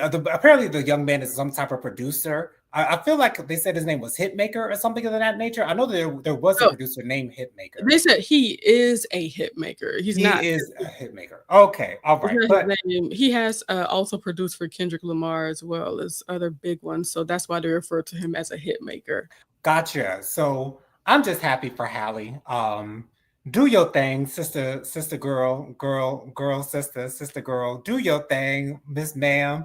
apparently the young man is some type of producer. I feel like they said his name was Hitmaker or something of that nature. I know there was a So, producer named Hitmaker. they said he is a hit maker. He's not He is a Hitmaker. Okay, all it's right. not his But name. He has, also produced for Kendrick Lamar as well as other big ones, so that's why they refer to him as a hit maker. gotcha. So I'm just happy for Hallie. Do your thing, sister girl, sister girl. Do your thing, Miss Ma'am.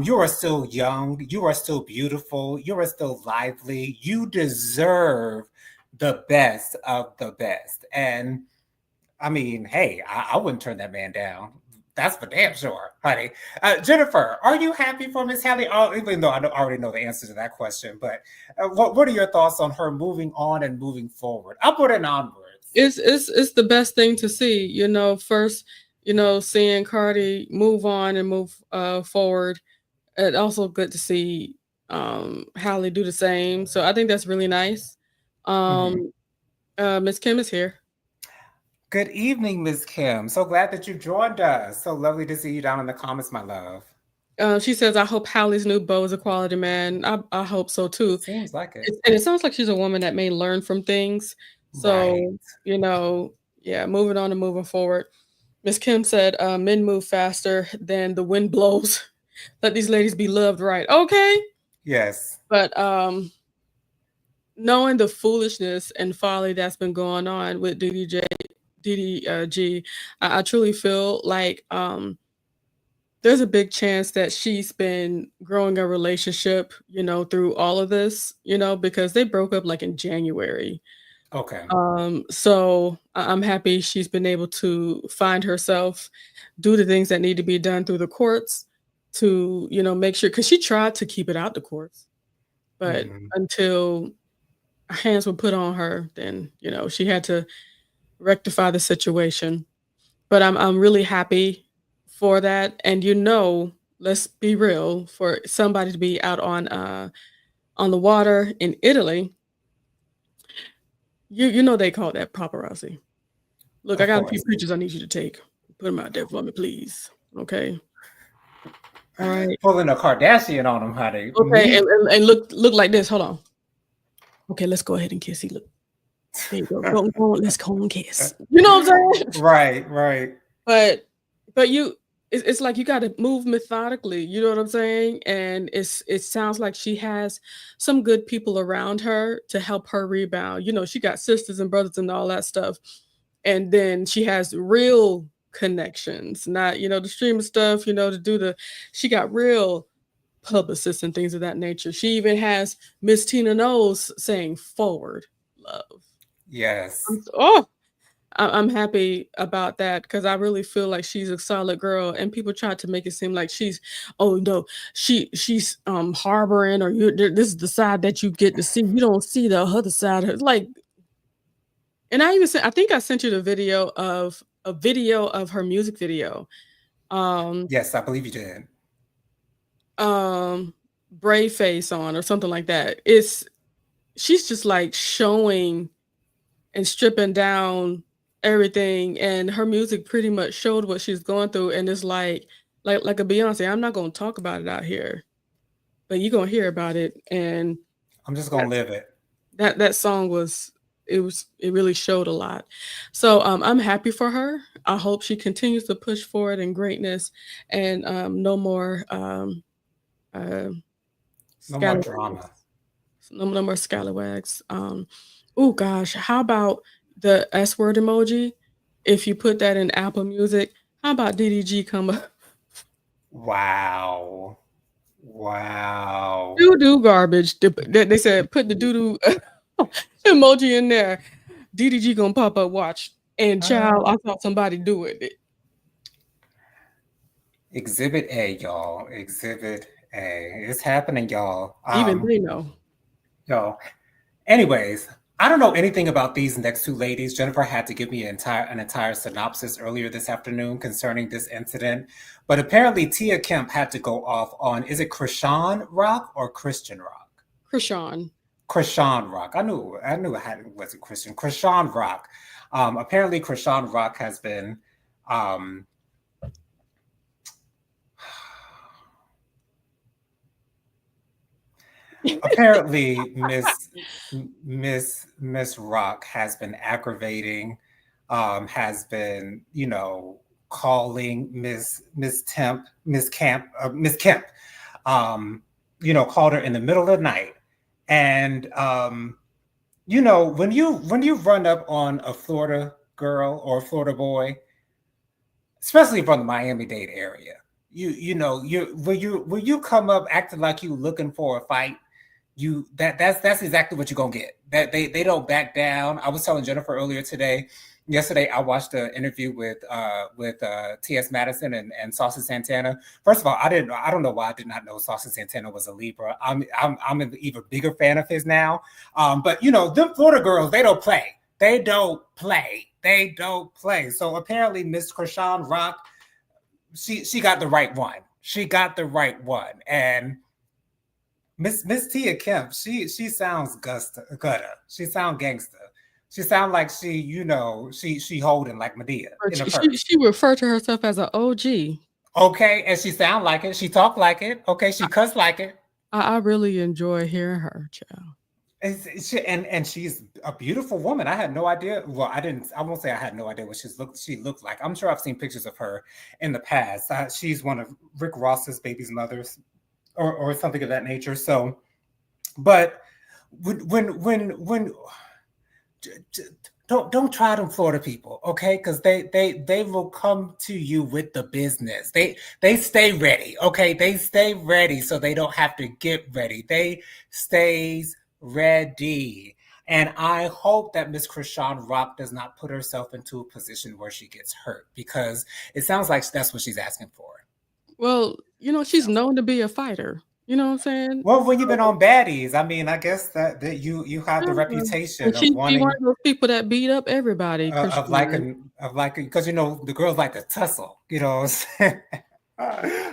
You are still young. You are still beautiful. You are still lively. You deserve the best of the best. And I mean, hey, I wouldn't turn that man down. That's for damn sure, honey. Jennifer, are you happy for Miss Hallie? Oh, even though already know the answer to that question, but what are your thoughts on her moving on and moving forward, upward and onwards? It's the best thing to see, first, seeing Cardi move on and move, forward. And also good to see, Halle do the same, so I think that's really nice. Mhm. Um, Miss Kim is here. Good evening, Miss Kim. So glad that you joined us. So lovely to see you down in the comments, my love. She says, "I hope Halle's new beau is a quality man." I hope so too. Seems like it. And it sounds like she's a woman that may learn from things. Right. So, yeah, moving on and moving forward. Miss Kim said, "Men move faster than the wind blows. Let these ladies be loved right." Okay, Yes. but knowing the foolishness and folly that's been going on with DDG, I truly feel like there's a big chance that she's been growing a relationship, through all of this, because they broke up like in January. Okay. So I'm happy she's been able to find herself, do the things that need to be done through the courts to, make sure because she tried to keep it out the courts, but Mhm. until hands were put on her, then she had to rectify the situation. But I'm really happy for that, and let's be real, for somebody to be out on the water in Italy, they call that paparazzi. Look, I Of got a few course. pictures I need you to take. Put them out there for me, please. Okay. All right. Pulling a Kardashian on him, honey. Okay, Me. and look like this. Hold on. Okay, let's go ahead and kiss. See, look. There you go. Go on, let's go and kiss. You know what I'm saying? Right, right. But it's like you gotta move methodically, you know what I'm saying? And it sounds like she has some good people around her to help her rebound. She got sisters and brothers and all that stuff. And then she has real connections, not, the streaming stuff, to do she got real publicists and things of that nature. She even has Miss Tina Knowles saying forward love. Yes. Oh, I'm happy about that because I really feel like she's a solid girl, and people try to make it seem like oh no, she's harboring or this is the side that you get to see. You don't see the other side. Like, and I think I sent you the video of a video of her music video. Um, Yes, I believe you did. brave face on or something like that. She's just like showing and stripping down everything, and her music pretty much showed what she's going through, and it's like a Beyonce. I'm not gonna talk about it out here, but you're gonna hear about it. And I'm just gonna that's live it. that song it really showed a lot. So I'm happy for her. I hope she continues to push forward in greatness and no more uh, No more scallywags. drama. No more scallywags. Oh gosh, how about the S word emoji? If you put that in Apple Music, how about DDG come up? Wow. Wow. Doo doo garbage. They said put the doo doo emoji in there. DDG gonna pop up. Watch. And child, Uh, I saw somebody do it. Exhibit A, y'all. Exhibit A. It's happening, y'all. Even they know. Y'all. Anyways, I don't know anything about these next two ladies. Jennifer had to give me an entire synopsis earlier this afternoon concerning this incident. But apparently Tia Kemp had to go off on, is it Krishan Rock or Christian Rock? Krishan. Krishan Rock. I knew it wasn't Christian. Krishan Rock. Apparently Krishan Rock has been apparently Miss Rock has been aggravating, has been, you know, calling Miss Kemp, you know, called her in the middle of the night. And you know, when you run up on a Florida girl or a Florida boy, especially from the Miami-Dade area, you know, when you come up acting like you looking for a fight, that's exactly what you're gonna get. That they don't back down. I was telling Jennifer yesterday I watched an interview with T.S. Madison and Saucy Santana. First of all, I don't know why I did not know Saucy Santana was a Libra. I'm an even bigger fan of his now. But you know, them Florida girls, they don't play. They don't play. So apparently Miss Krishan Rock, she got the right one. She got the right one. And Miss Tia Kemp, she sounds gutter. She sounds gangster. She sounds like she holding like Medea in a purse. She referred to herself as an OG. Okay, and she sound like it. She talk like it. Okay, she cuss like it. I really enjoy hearing her, child. And she's a beautiful woman. I had no idea. Well, I won't say I had no idea what she looked like. I'm sure I've seen pictures of her in the past. She's one of Rick Ross's baby's mothers, or something of that nature. So, but when don't try them Florida people, okay? Because they will come to you with the business. They stay ready, okay? They stay ready, so they don't have to get ready. They stays ready. And I hope that Miss Krishan Rock does not put herself into a position where she gets hurt, because it sounds like that's what she's asking for. Well, you know, she's known to be a fighter. You know what I'm saying? Well, when you've been on baddies, I mean, I guess that you have the reputation and of she wanting one of those people that beat up everybody. of like because you know the girls like to tussle. You know, what I'm saying?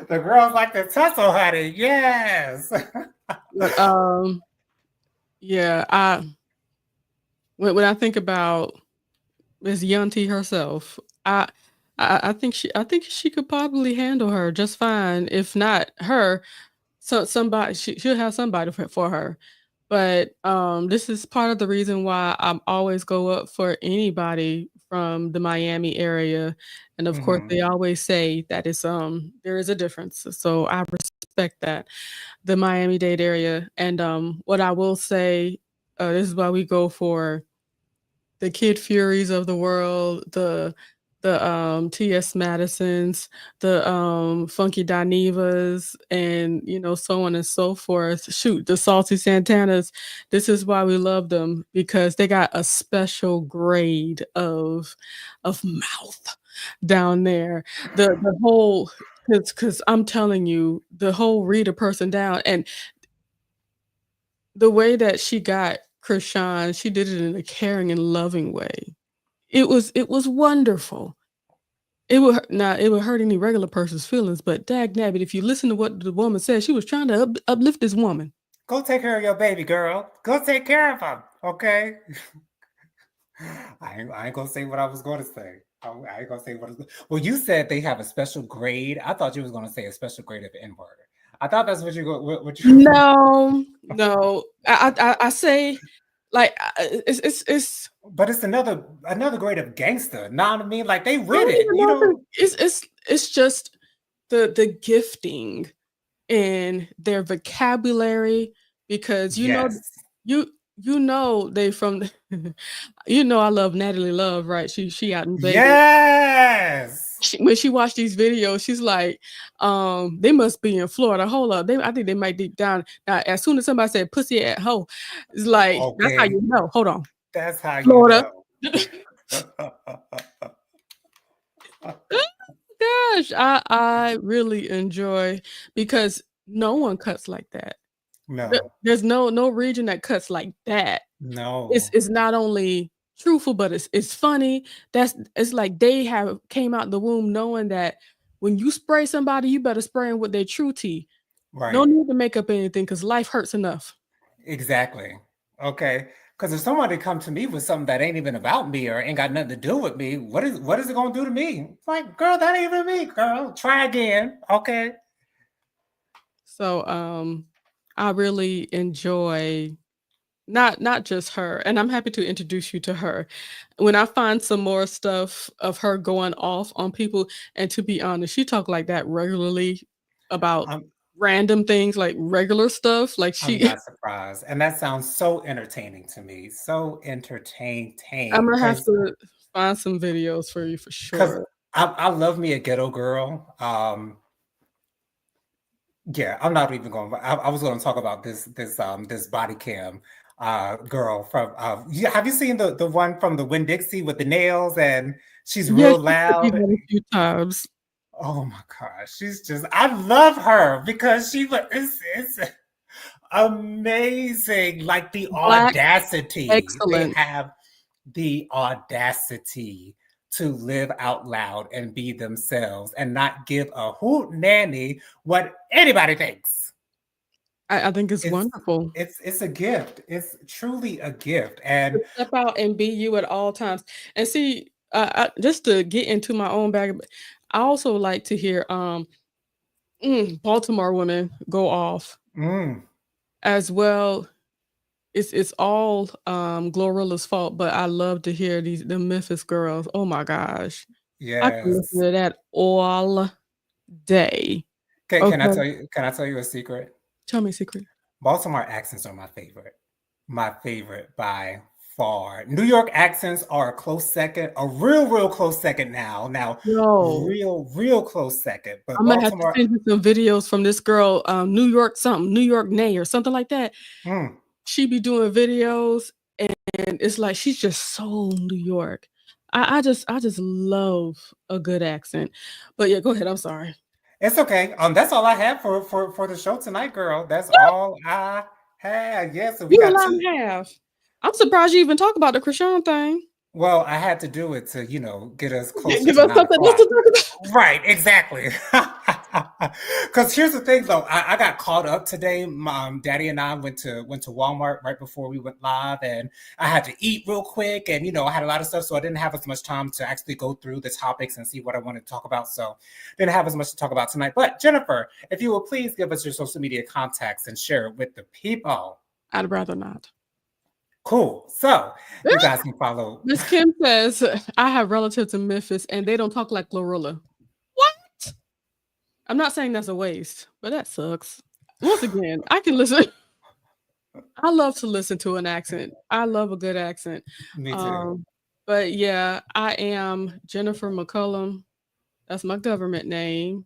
The girls like to tussle, honey. Yes. But, yeah, when I think about Miss Yunty herself, I think she could probably handle her just fine. If not her, so somebody she'll have somebody for her. But this is part of the reason why I always go up for anybody from the Miami area, and of course they always say that it's there is a difference. So I respect that, the Miami-Dade area. And what I will say, this is why we go for the Kid Furies of the world, the T.S. Madisons, the Funky Dinevas, and you know, so on and so forth. Shoot, the Salty Santanas. This is why we love them, because they got a special grade of mouth down there. The whole, because I'm telling you, the whole read a person down, and the way that she got Krishan, she did it in a caring and loving way. It was wonderful. It would hurt any regular person's feelings, but dagnabbit, if you listen to what the woman said, she was trying to uplift this woman. Go take care of your baby, girl. Go take care of him, okay? I ain't gonna say what I was going to say. I ain't gonna say what. Well, you said they have a special grade. I thought you was gonna say a special grade of N-word. I thought that's what you go. What you? No. I say, like, it's. But it's another grade of gangster. Know what I mean? Like they with it. You know. It's just the gifting in their vocabulary, because you know you know they from you know, I love Natalie Love, right? She out in Vegas. Yes. When she watched these videos, she's like, they must be in Florida. Hold up. I think they might deep down. Now, as soon as somebody said pussy at hoe, it's like, okay, that's how you know. Hold on. That's how Florida. You know. Gosh, I really enjoy, because no one cuts like that. No. There's no region that cuts like that. No. It's not only truthful, but it's funny. It's like they have came out the womb knowing that when you spray somebody, you better spray them with their true tea. No Right. need to make up anything because life hurts enough. Exactly. Okay. Because if somebody come to me with something that ain't even about me or ain't got nothing to do with me, what is it gonna do to me? It's like, girl, that ain't even me, girl. Try again. Okay. So I really enjoy not just her, and I'm happy to introduce you to her. When I find some more stuff of her going off on people, and to be honest, she talk like that regularly about I'm random things, like regular stuff. Like I'm she not surprised. And that sounds so entertaining to me. So I'm entertaining. gonna have to find some videos for you for Because sure. I love me a ghetto girl. Yeah, I'm not even going. I was going to talk about this body cam girl from. Yeah, have you seen the one from the Winn Dixie with the nails and she's Yeah, real she sent me loud? that a few times. Oh my gosh, she's just. I love her because it's amazing. Like the Black audacity they excellence. have, the audacity to live out loud and be themselves and not give a hoot nanny what anybody thinks. I think it's It's wonderful. it's a gift. It's truly a gift. And To step out and be you at all times. And see, just to get into my own bag, I also like to hear Baltimore women go off mm, as well. It's all Glorilla's fault, but I love to hear the Memphis girls. Oh my gosh. I can listen yes. to that all day. Okay. Can I tell you a secret? Tell me a secret. Baltimore accents are my favorite. My favorite by far. New York accents are a close second, a real close second now. Now, Yo, real close second. But I'm gonna have to Baltimore, send you some videos from this girl, New York something, New York Nay or something like that. mm, She be doing videos and it's like she's just so New York. I just love a good accent. But yeah, go ahead. I'm sorry. it's okay. That's all I have for the show tonight, girl. That's all I have. Yeah, so we You got allowed two. to have. I'm surprised you even talk about the Krishan thing. Well, I had to do it to, get us closer Give to us nine something else o'clock. to talk about. Right, exactly. Because here's the thing, though, I got caught up today. My daddy and I went to Walmart right before we went live, and I had to eat real quick, and I had a lot of stuff, so I didn't have as much time to actually go through the topics and see what I wanted to talk about. So didn't have as much to talk about tonight. But Jennifer, if you will please give us your social media contacts and share it with the people. I'd rather not. Cool. So you guys can follow. Miss Kim says I have relatives in Memphis and they don't talk like Glorilla. What? I'm not saying that's a waste, but that sucks. Once again, I can listen. I love to listen to an accent. I love a good accent. Me too. Um, but yeah, I am Jennifer McCullum. That's my government name.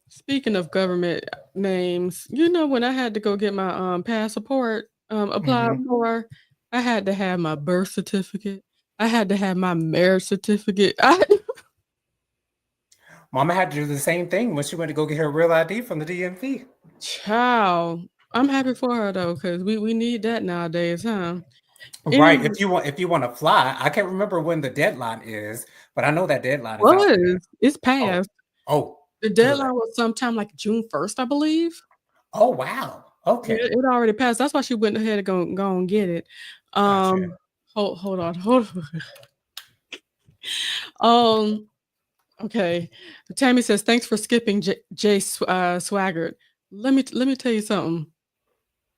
Speaking of government names, when I had to go get my passport applied Hmm. for, I had to have my birth certificate. I had to have my marriage certificate. I Mama had to do the same thing when she went to go get her real ID from the DMV. Child, I'm happy for her though, because we need that nowadays, huh? Right. Anyway, If you want to fly, I can't remember when the deadline is, but I know that deadline is out there. it's Oh, passed. oh, The good. deadline was sometime like June 1st, I believe. Oh, wow. Yeah, Okay. it already passed. That's why she went ahead and go and get it. Gotcha. Hold on. Um, okay. Tammy says, "Thanks for skipping Jay Swaggart." Let me tell you something.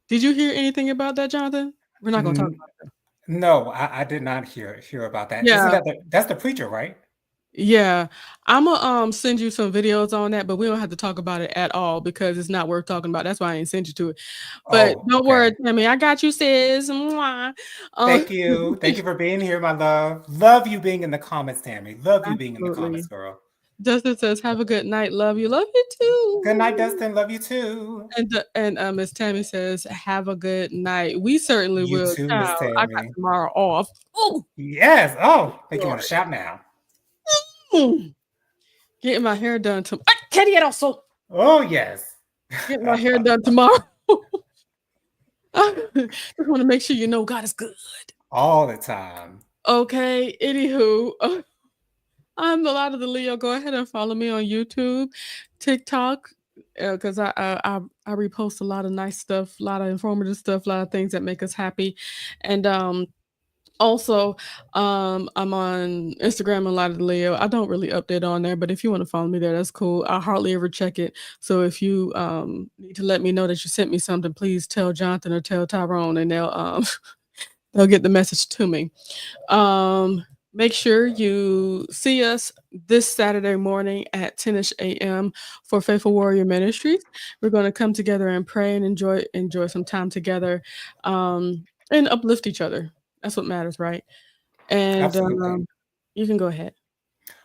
Did you hear anything about that, Jonathan? We're not gonna talk N- about that. no, I did not hear about that. Isn't Yeah, that's the preacher, right? yeah. Imma, send you some videos on that, but we don't have to talk about it at all because it's not worth talking about. That's why I ain't sent you to it. But Oh, don't okay. worry, Tammy, I got you, sis. Mwah. Um, Thank you. Thank you for being here, my love. Love you being in the comments, Tammy. Love you being in the comments, absolutely. girl. Dustin says, "Have a good night. Love you. Love you Good night, too." Dustin. Love you too. And Miss Tammy says, "Have a good night." We certainly You will, too, Miss child. I got Tammy. tomorrow off. Oh, Yes. Oh, think you want Lord. to shout now. Mm. Getting my hair done tomorrow. Katie also Oh, yes. getting my hair done tomorrow. Just want to make sure you know God is good. All the time. Okay. Anywho, I'm a lot of the Leo. Go ahead and follow me on YouTube, TikTok, because I repost a lot of nice stuff, a lot of informative stuff, a lot of things that make us happy, and also, I'm on Instagram and a lot of the Leo. I don't really update on there, but if you want to follow me there, that's cool. I hardly ever check it. So if you need to let me know that you sent me something, please tell Jonathan or tell Tyrone, and they'll get the message to me. Make sure you see us this Saturday morning at 10ish a.m. for Faithful Warrior Ministries. We're going to come together and pray and enjoy some time together, and uplift each other. That's what matters, right? And Absolutely. you can go ahead.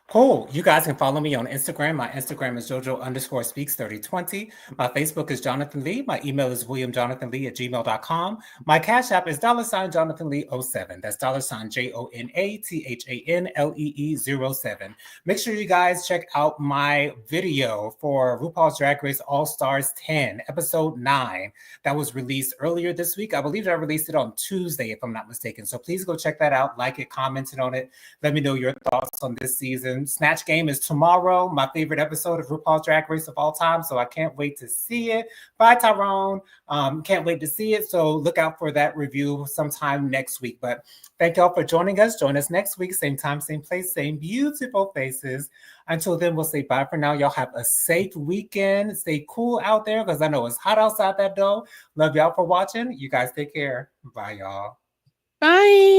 Cool. You guys can follow me on Instagram. My Instagram is JoJo_speaks3020. My Facebook is Jonathan Lee. My email is WilliamJonathanLee@gmail.com. My Cash App is $JonathanLee07. That's $JonatanLee07. Make sure you guys check out my video for RuPaul's Drag Race All Stars 10, episode 9, that was released earlier this week. I believe I released it on Tuesday, if I'm not mistaken. So please go check that out, like it, comment on it. Let me know your thoughts on this season. Snatch Game is tomorrow, my favorite episode of RuPaul's Drag Race of all time, so I can't wait to see it. Bye, Tyrone. Can't wait to see it, so look out for that review sometime next week. But thank y'all for joining us. Join us next week, same time, same place, same beautiful faces. Until then, we'll say bye for now. Y'all have a safe weekend. Stay cool out there, because I know it's hot outside that door. Love y'all for watching. You guys take care. Bye, y'all. Bye.